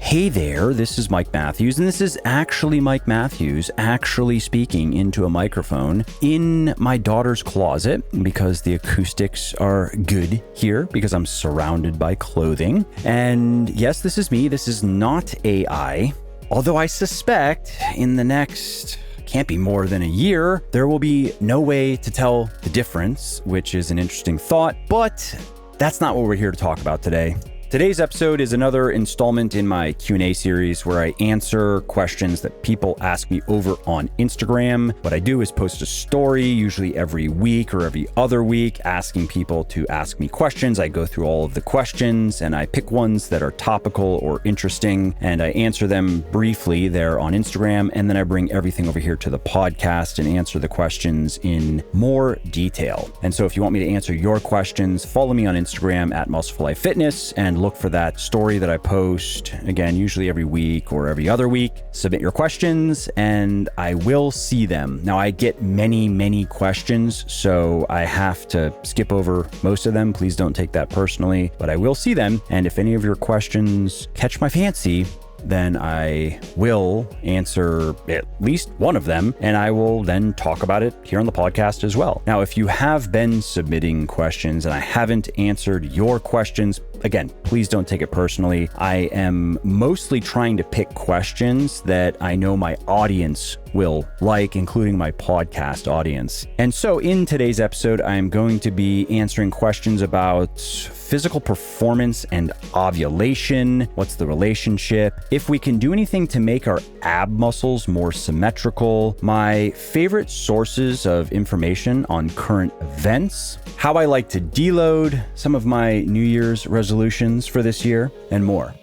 Hey there, this is Mike Matthews, and this is actually Mike Matthews actually speaking into a microphone in my daughter's closet because the acoustics are good here because I'm surrounded by clothing. And yes, this is me. This is not AI, although I suspect in the next can't be more than a year, there will be no way to tell the difference, which is an interesting thought, but that's not what we're here to talk about today. Today's episode is another installment in my Q&A series where I answer questions that people ask me over on Instagram. What I do is post a story, usually every week or every other week, asking people to ask me questions. I go through all of the questions and I pick ones that are topical or interesting and I answer them briefly there on Instagram. And then I bring everything over here to the podcast and answer the questions in more detail. And so if you want me to answer your questions, follow me on Instagram at Muscle Life Fitness and look for that story that I post, again, usually every week or every other week. Submit your questions and I will see them. Now, I get many questions, so I have to skip over most of them. Please don't take that personally, but I will see them. And if any of your questions catch my fancy, then I will answer at least one of them, and I will then talk about it here on the podcast as well. Now, if you have been submitting questions and I haven't answered your questions, again, please don't take it personally. I am mostly trying to pick questions that I know my audience will like, including my podcast audience. And so in today's episode, I'm going to be answering questions about physical performance and ovulation. What's the relationship? If we can do anything to make our ab muscles more symmetrical, my favorite sources of information on current events, how I like to deload, some of my New Year's resolutions for this year, and more.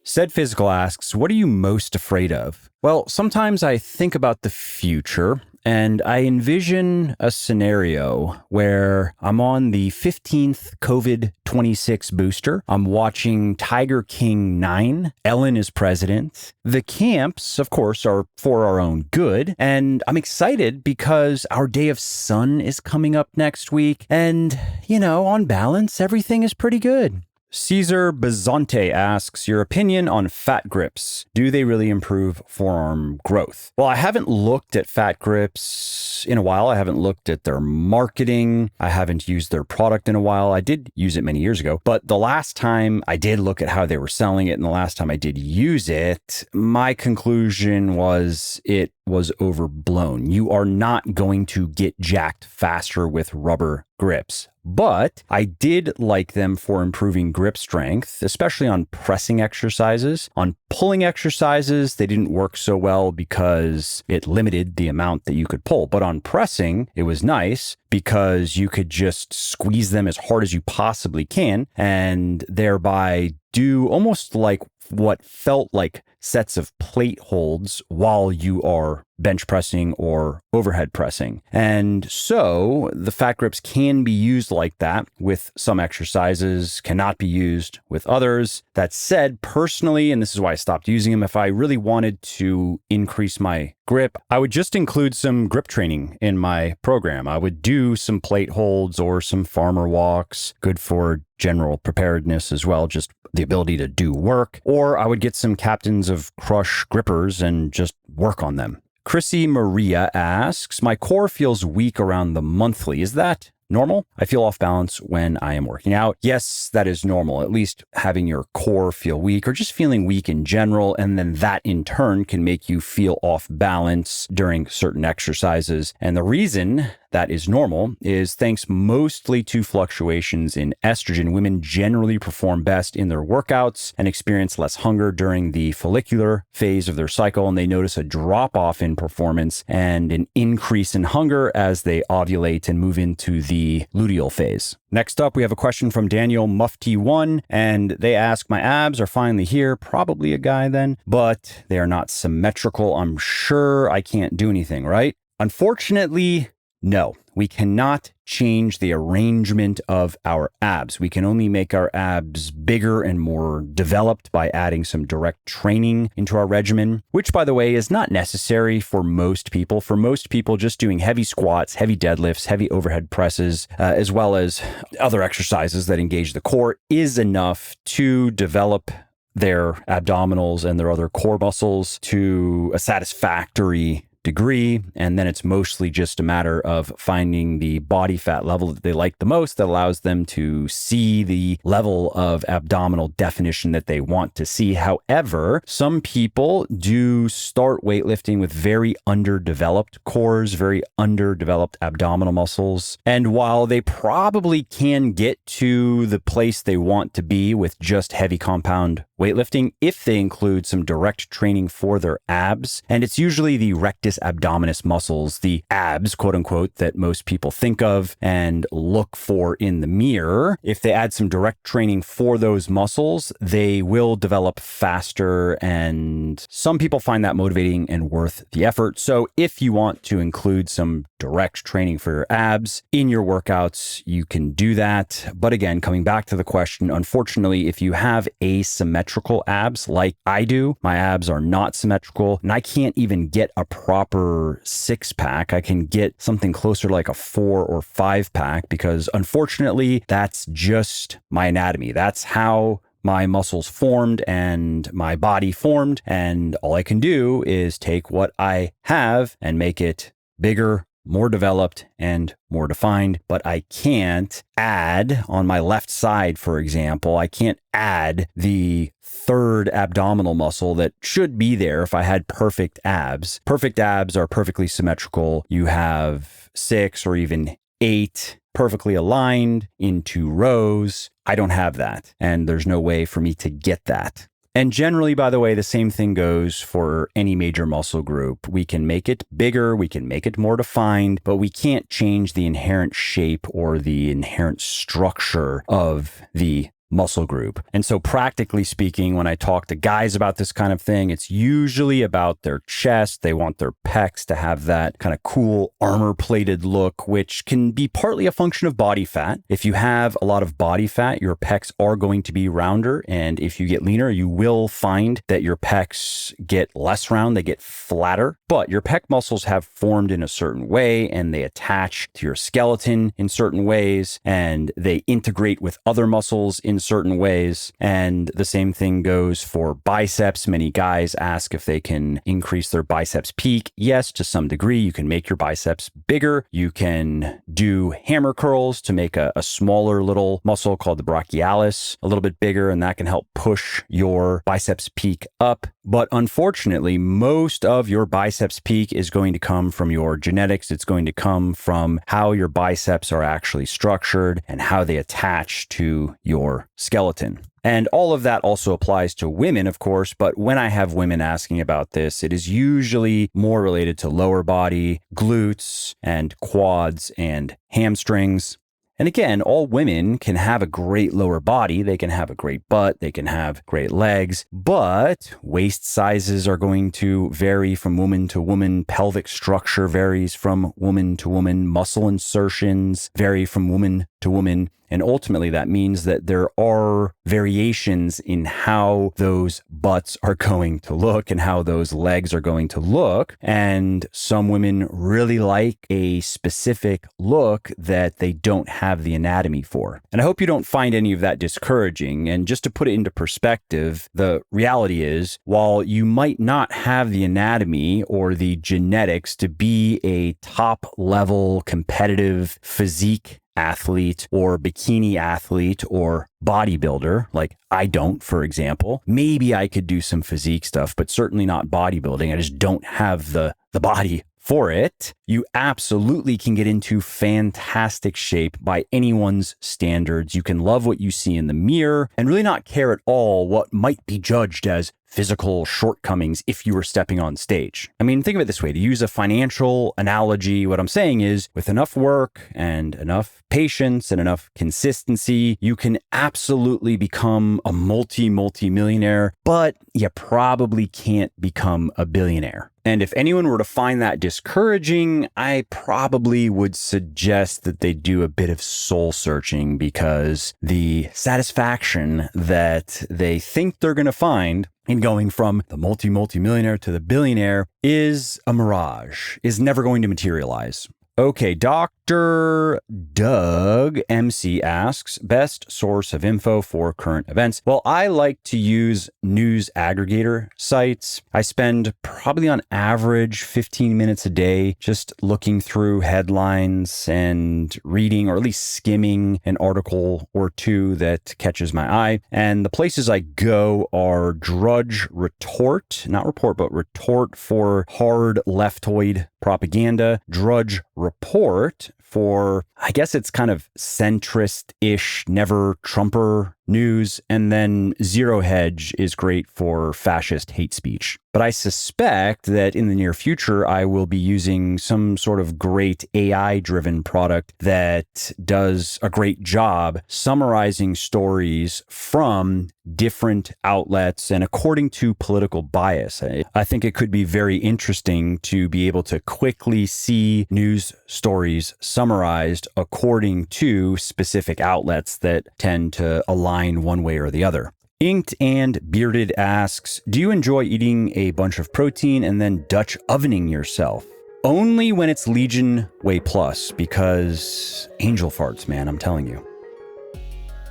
Said Physical asks, what are you most afraid of? Well, sometimes I think about the future and I envision a scenario where I'm on the 15th COVID-26 booster. I'm watching Tiger King 9. Ellen is president. The camps, of course, are for our own good. And I'm excited because our day of sun is coming up next week. And, on balance, everything is pretty good. Caesar Bazante asks, your opinion on fat grips. Do they really improve forearm growth? Well, I haven't looked at fat grips in a while. I haven't looked at their marketing. I haven't used their product in a while. I did use it many years ago, but the last time I did look at how they were selling it and the last time I did use it, my conclusion was it was overblown. You are not going to get jacked faster with rubber grips. But I did like them for improving grip strength, especially on pressing exercises. On pulling exercises, they didn't work so well because it limited the amount that you could pull. But on pressing, it was nice because you could just squeeze them as hard as you possibly can and thereby do almost like what felt like sets of plate holds while you are bench pressing or overhead pressing. And so the fat grips can be used like that with some exercises, cannot be used with others. That said, personally, and this is why I stopped using them, if I really wanted to increase my grip, I would just include some grip training in my program. I would do some plate holds or some farmer walks, good for general preparedness as well, just the ability to do work. Or I would get some captains of crush grippers and just work on them. Chrissy Maria asks, my core feels weak around the monthly. Is that normal? I feel off balance when I am working out. Yes, that is normal. At least having your core feel weak or just feeling weak in general. And then that in turn can make you feel off balance during certain exercises. And the reason that is normal is thanks mostly to fluctuations in estrogen. Women generally perform best in their workouts and experience less hunger during the follicular phase of their cycle. And they notice a drop off in performance and an increase in hunger as they ovulate and move into the luteal phase. Next up, we have a question from Daniel Mufti1, and they ask, my abs are finally here, probably a guy then, but they are not symmetrical. I'm sure I can't do anything, right? Unfortunately, no, we cannot change the arrangement of our abs. We can only make our abs bigger and more developed by adding some direct training into our regimen, which, by the way, is not necessary for most people. For most people, just doing heavy squats, heavy deadlifts, heavy overhead presses, as well as other exercises that engage the core is enough to develop their abdominals and their other core muscles to a satisfactory degree. And then it's mostly just a matter of finding the body fat level that they like the most that allows them to see the level of abdominal definition that they want to see. However, some people do start weightlifting with very underdeveloped cores, very underdeveloped abdominal muscles. And while they probably can get to the place they want to be with just heavy compound weightlifting, if they include some direct training for their abs, and it's usually the rectus abdominis muscles, the abs, quote unquote, that most people think of and look for in the mirror. If they add some direct training for those muscles, they will develop faster, and some people find that motivating and worth the effort. So if you want to include some direct training for your abs in your workouts, you can do that. But again, coming back to the question, unfortunately, if you have asymmetrical abs like I do, my abs are not symmetrical, and I can't even get a proper 6-pack. I can get something closer to like a 4 or 5-pack because unfortunately, that's just my anatomy. That's how my muscles formed and my body formed. And all I can do is take what I have and make it bigger, more developed, and more defined. But I can't add on my left side, for example, I can't add the third abdominal muscle that should be there if I had perfect abs. Perfect abs are perfectly symmetrical. You have 6 or even 8 perfectly aligned in 2 rows. I don't have that, and there's no way for me to get that. And generally, by the way, the same thing goes for any major muscle group. We can make it bigger, we can make it more defined, but we can't change the inherent shape or the inherent structure of the muscle group. And so practically speaking, when I talk to guys about this kind of thing, it's usually about their chest. They want their pecs to have that kind of cool armor-plated look, which can be partly a function of body fat. If you have a lot of body fat, your pecs are going to be rounder. And if you get leaner, you will find that your pecs get less round, they get flatter. But your pec muscles have formed in a certain way, and they attach to your skeleton in certain ways, and they integrate with other muscles in certain ways. And the same thing goes for biceps. Many guys ask if they can increase their biceps peak. Yes, to some degree, you can make your biceps bigger. You can do hammer curls to make a smaller little muscle called the brachialis a little bit bigger, and that can help push your biceps peak up. But unfortunately, most of your biceps peak is going to come from your genetics. It's going to come from how your biceps are actually structured and how they attach to your skeleton. And all of that also applies to women, of course, but when I have women asking about this, it is usually more related to lower body, glutes, and quads and hamstrings. And again, all women can have a great lower body. They can have a great butt. They can have great legs, but waist sizes are going to vary from woman to woman. Pelvic structure varies from woman to woman. Muscle insertions vary from woman to woman. And ultimately, that means that there are variations in how those butts are going to look and how those legs are going to look. And some women really like a specific look that they don't have the anatomy for. And I hope you don't find any of that discouraging. And just to put it into perspective, the reality is, while you might not have the anatomy or the genetics to be a top-level competitive physique athlete or bikini athlete or bodybuilder, like I don't, for example, maybe I could do some physique stuff, but certainly not bodybuilding. I just don't have the body for it. You absolutely can get into fantastic shape by anyone's standards. You can love what you see in the mirror and really not care at all what might be judged as physical shortcomings if you were stepping on stage. I mean, think of it this way. To use a financial analogy, what I'm saying is with enough work and enough patience and enough consistency, you can absolutely become a multi-millionaire, but you probably can't become a billionaire. And if anyone were to find that discouraging, I probably would suggest that they do a bit of soul searching, because the satisfaction that they think they're going to find in going from the multi-millionaire to the billionaire is a mirage, is never going to materialize. Okay, Dr. Doug MC asks, best source of info for current events. Well, I like to use news aggregator sites. I spend probably on average 15 minutes a day just looking through headlines and reading or at least skimming an article or two that catches my eye. And the places I go are Drudge Retort, not report, but retort for hard leftoid propaganda, Drudge Report for, I guess it's kind of centrist-ish, never Trumper news, and then Zero Hedge is great for fascist hate speech. But I suspect that in the near future, I will be using some sort of great AI-driven product that does a great job summarizing stories from different outlets and according to political bias. I think it could be very interesting to be able to quickly see news stories summarized according to specific outlets that tend to align one way or the other. Inked and Bearded asks, do you enjoy eating a bunch of protein and then Dutch ovening yourself? Only when it's Legion Whey Plus, because angel farts, man, I'm telling you.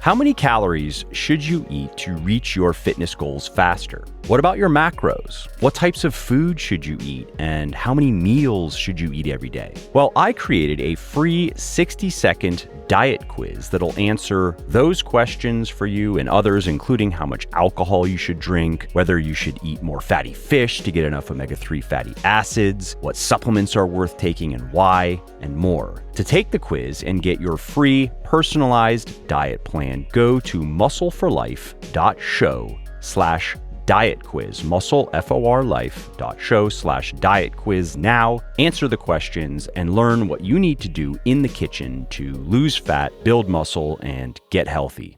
How many calories should you eat to reach your fitness goals faster? What about your macros? What types of food should you eat? And how many meals should you eat every day? Well, I created a free 60-second diet quiz that'll answer those questions for you and others, including how much alcohol you should drink, whether you should eat more fatty fish to get enough omega-3 fatty acids, what supplements are worth taking and why, and more. To take the quiz and get your free personalized diet plan, go to muscleforlife.show/diet quiz, muscleforlife.show/diet quiz now. Answer the questions and learn what you need to do in the kitchen to lose fat, build muscle, and get healthy.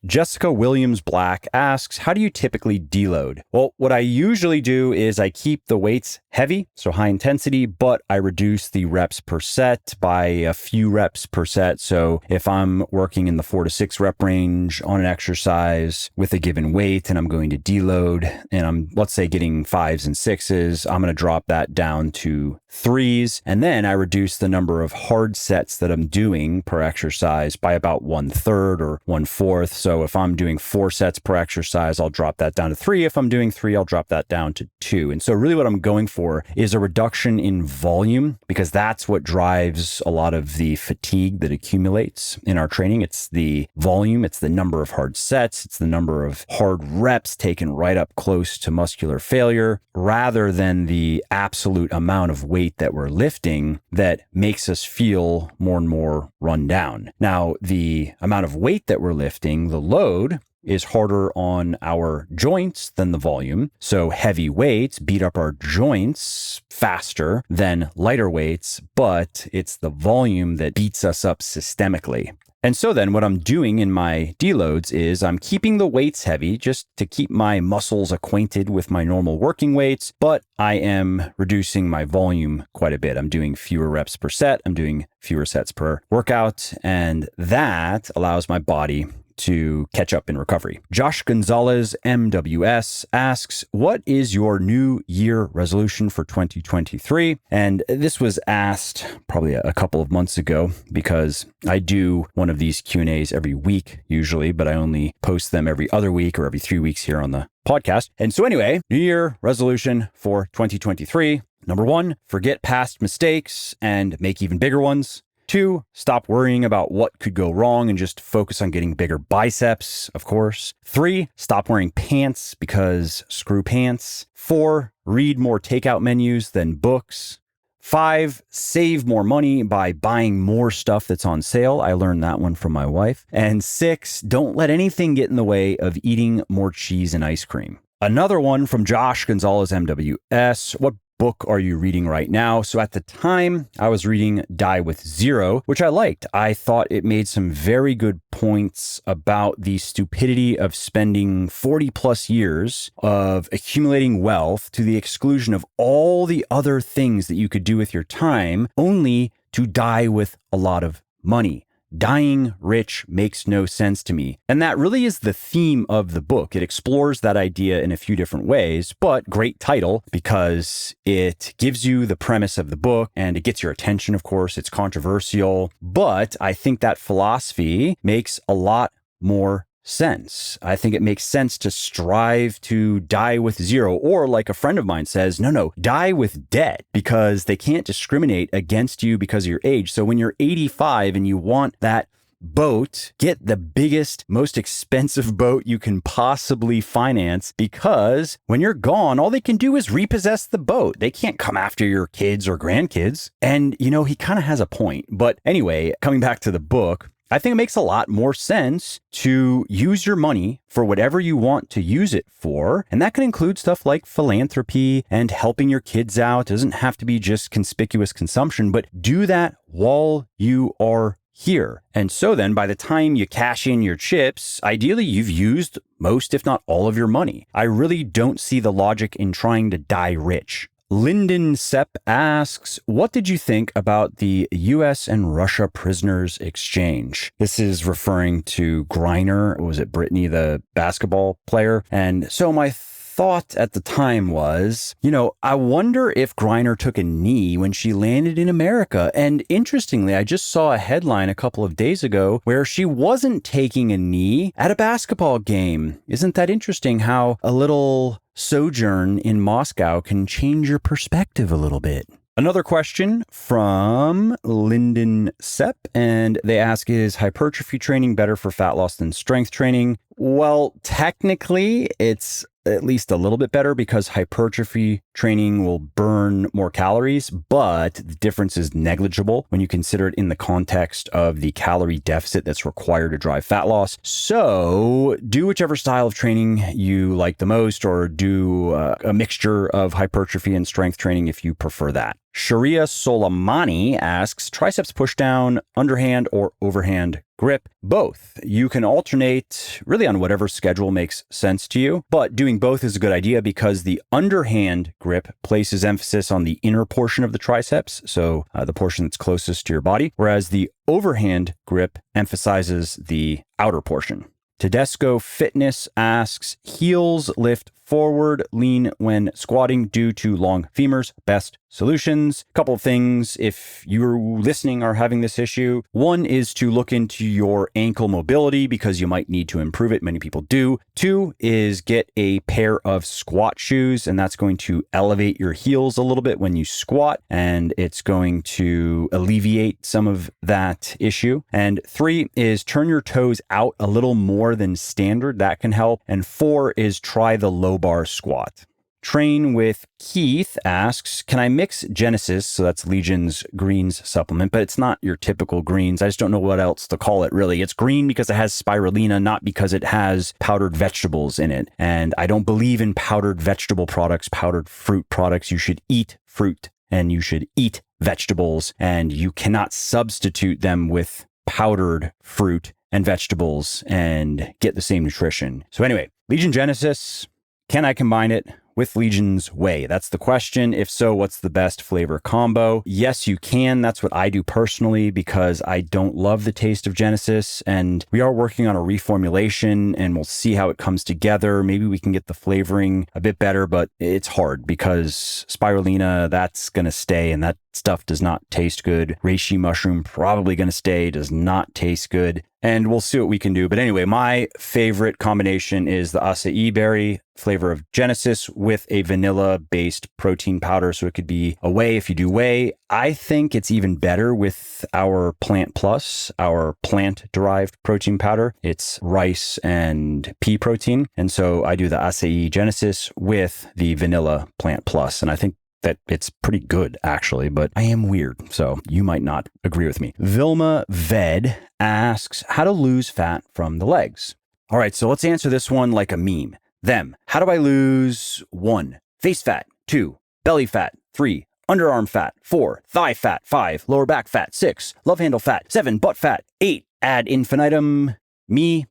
Jessica Williams Black asks, how do you typically deload? Well, what I usually do is I keep the weights heavy, so high intensity, but I reduce the reps per set by a few reps per set. So if I'm working in the 4 to 6 rep range on an exercise with a given weight and I'm going to deload and I'm, let's say, getting 5s and 6s, I'm going to drop that down to 3s. And then I reduce the number of hard sets that I'm doing per exercise by about 1/3 or 1/4. So if I'm doing 4 sets per exercise, I'll drop that down to 3. If I'm doing 3, I'll drop that down to 2. And so really what I'm going for is a reduction in volume, because that's what drives a lot of the fatigue that accumulates in our training. It's the volume, it's the number of hard sets, it's the number of hard reps taken right up close to muscular failure, rather than the absolute amount of weight that we're lifting that makes us feel more and more run down. Now, the amount of weight that we're lifting, the load, is harder on our joints than the volume. So heavy weights beat up our joints faster than lighter weights, but it's the volume that beats us up systemically. And so then what I'm doing in my deloads is I'm keeping the weights heavy just to keep my muscles acquainted with my normal working weights, but I am reducing my volume quite a bit. I'm doing fewer reps per set. I'm doing fewer sets per workout, and that allows my body to catch up in recovery. Josh Gonzalez MWS asks, what is your new year resolution for 2023? And this was asked probably a couple of months ago, because I do one of these Q&As every week usually, but I only post them every other week or every 3 weeks here on the podcast. And so anyway, new year resolution for 2023. Number 1, forget past mistakes and make even bigger ones. 2, stop worrying about what could go wrong and just focus on getting bigger biceps, of course. 3, stop wearing pants because screw pants. 4, read more takeout menus than books. 5, save more money by buying more stuff that's on sale. I learned that one from my wife. And 6, don't let anything get in the way of eating more cheese and ice cream. Another one from Josh Gonzalez MWS. What book are you reading right now? So at the time, I was reading Die with Zero, which I liked. I thought it made some very good points about the stupidity of spending 40 plus years of accumulating wealth to the exclusion of all the other things that you could do with your time, only to die with a lot of money. dying rich makes no sense to me. And that really is the theme of the book. It explores that idea in a few different ways, but great title because it gives you the premise of the book and it gets your attention, of course. It's controversial, but I think that philosophy makes a lot more sense. I think it makes sense to strive to die with zero, or like a friend of mine says, no, die with debt, because they can't discriminate against you because of your age. So when you're 85 and you want that boat, get the biggest, most expensive boat you can possibly finance, because when you're gone, all they can do is repossess the boat. They can't come after your kids or grandkids. And, he kind of has a point. But anyway, coming back to the book, I think it makes a lot more sense to use your money for whatever you want to use it for. And that can include stuff like philanthropy and helping your kids out. It doesn't have to be just conspicuous consumption, but do that while you are here. And so then by the time you cash in your chips, ideally you've used most, if not all of your money. I really don't see the logic in trying to die rich. Lyndon Sepp asks, what did you think about the US and Russia prisoners exchange? This is referring to Griner. Was it Brittany, the basketball player? And so my thought at the time was, I wonder if Griner took a knee when she landed in America. And interestingly, I just saw a headline a couple of days ago where she wasn't taking a knee at a basketball game. Isn't that interesting how a little sojourn in Moscow can change your perspective a little bit? Another question from Lyndon Sepp, and they ask, is hypertrophy training better for fat loss than strength training? Well, technically, it's at least a little bit better because hypertrophy training will burn more calories, but the difference is negligible when you consider it in the context of the calorie deficit that's required to drive fat loss. So do whichever style of training you like the most, or do a mixture of hypertrophy and strength training if you prefer that. Sharia Soleimani asks, triceps pushdown, underhand or overhand grip? Both. You can alternate really on whatever schedule makes sense to you, but doing both is a good idea because the underhand grip places emphasis on the inner portion of the triceps, so the portion that's closest to your body, whereas the overhand grip emphasizes the outer portion. Tedesco Fitness asks, heels lift forward, lean when squatting due to long femurs, best solutions. A couple of things if you're listening are having this issue. One is to look into your ankle mobility because you might need to improve it. Many people do. Two is get a pair of squat shoes, and that's going to elevate your heels a little bit when you squat, and it's going to alleviate some of that issue. And three is turn your toes out a little more than standard. That can help. And four is try the low bar squat. Train with Keith asks, can I mix Genesis, so that's Legion's greens supplement, but it's not your typical greens. I just don't know what else to call it, really. It's green because it has spirulina, not because it has powdered vegetables in it. And I don't believe in powdered vegetable products, powdered fruit products. You should eat fruit and you should eat vegetables, and you cannot substitute them with powdered fruit and vegetables and get the same nutrition. So anyway, Legion Genesis, can I combine it with Legion's Whey? That's the question. If so, what's the best flavor combo? Yes, you can. That's what I do personally because I don't love the taste of Genesis, and we are working on a reformulation and we'll see how it comes together. Maybe we can get the flavoring a bit better, but it's hard because spirulina, that's going to stay, and that stuff does not taste good. Reishi mushroom probably going to stay, does not taste good. And we'll see what we can do. But anyway, my favorite combination is the acai berry flavor of Genesis with a vanilla-based protein powder. So it could be a whey if you do whey. I think it's even better with our Plant Plus, our plant-derived protein powder. It's rice and pea protein. And so I do the acai Genesis with the vanilla Plant Plus. And I think that it's pretty good, actually, but I am weird, so you might not agree with me. Vilma Ved asks, how to lose fat from the legs? All right, so let's answer this one like a meme. Them. How do I lose? 1, face fat. 2, belly fat. 3, underarm fat. 4, thigh fat. 5, lower back fat. 6, love handle fat. 7, butt fat. 8, ad infinitum, me,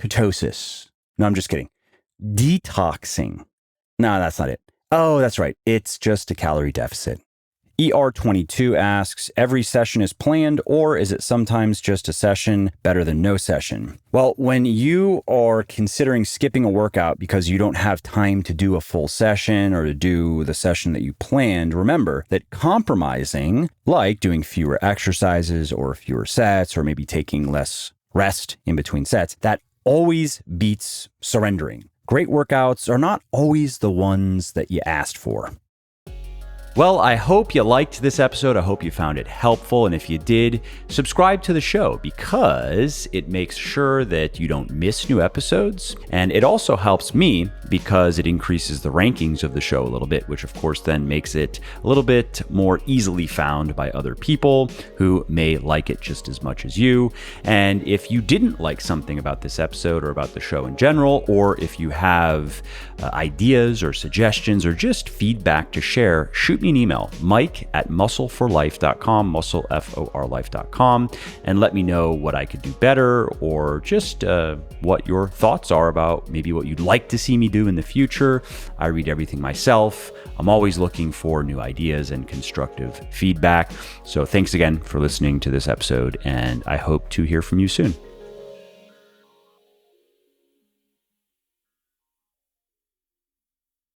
ketosis. No, I'm just kidding. Detoxing. No, that's not it. Oh, that's right. It's just a calorie deficit. ER22 asks, every session is planned, or is it sometimes just a session better than no session? Well, when you are considering skipping a workout because you don't have time to do a full session or to do the session that you planned, remember that compromising, like doing fewer exercises or fewer sets, or maybe taking less rest in between sets, that always beats surrendering. Great workouts are not always the ones that you asked for. Well, I hope you liked this episode. I hope you found it helpful. And if you did, subscribe to the show because it makes sure that you don't miss new episodes. And it also helps me because it increases the rankings of the show a little bit, which of course then makes it a little bit more easily found by other people who may like it just as much as you. And if you didn't like something about this episode or about the show in general, or if you have ideas or suggestions or just feedback to share, shoot me an email, mike@muscleforlife.com, muscleforlife.com, and let me know what I could do better, or just what your thoughts are about maybe what you'd like to see me do in the future. I read everything myself. I'm always looking for new ideas and constructive feedback. So thanks again for listening to this episode, and I hope to hear from you soon.